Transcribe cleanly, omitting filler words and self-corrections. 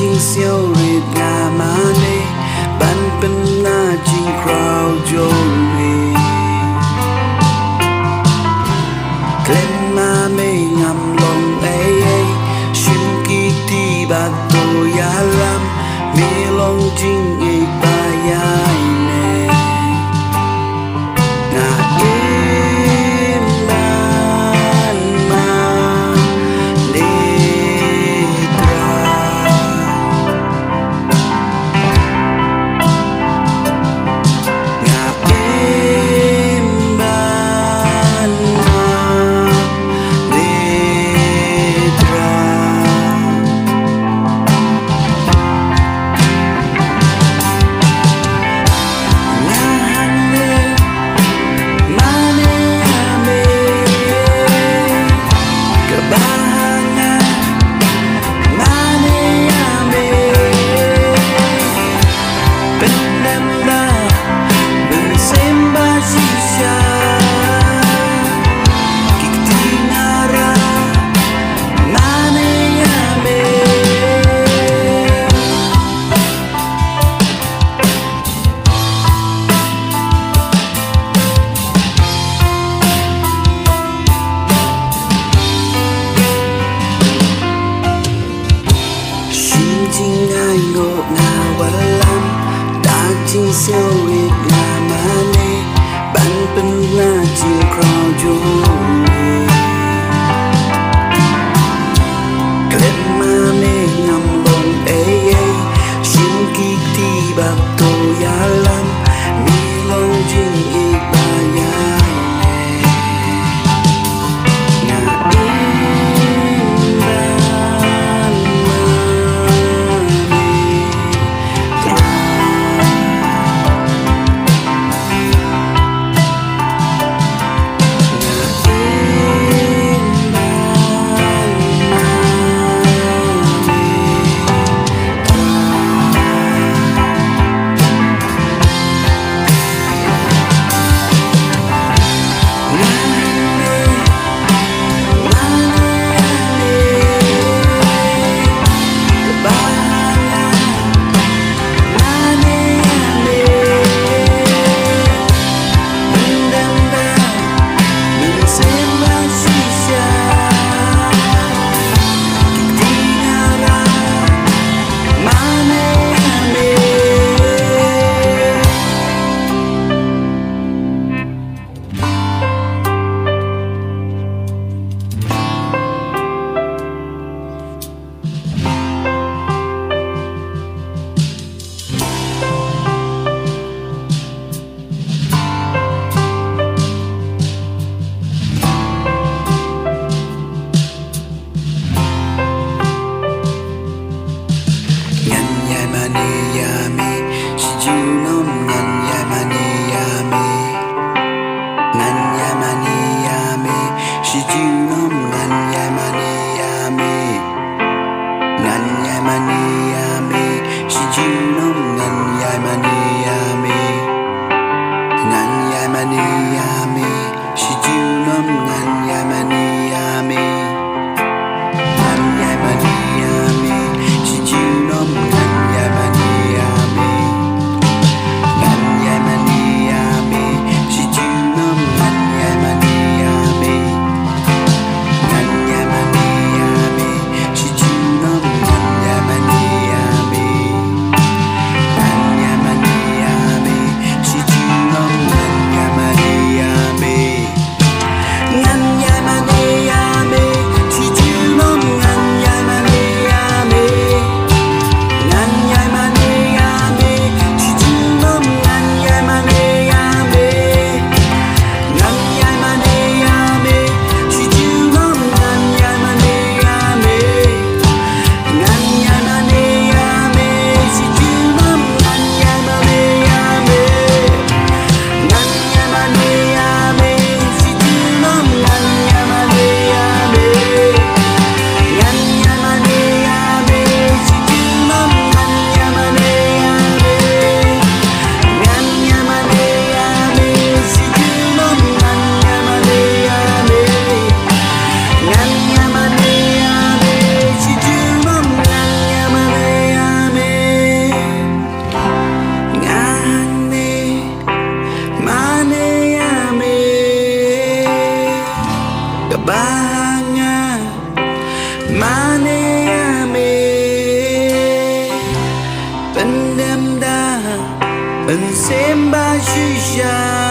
chinh siêu rệt ngà mà nê ban bên na chinh crowd jolly Klem ma me ngam long ay Shin ki ti bạc tô ya lam Me long chinh ay ba ya ne Nga im ban ma ne tra Nga im ban ma ne tra Chinh ai ngộ ngà walam đã chinh siêu rệt ngà mà nê ban bên na chinh crowd jolly Klem ma me ngam long ay Shin ki ti bạc tô ya lam Me long chinh ay ba ya ne Nga im ban ma ba shisha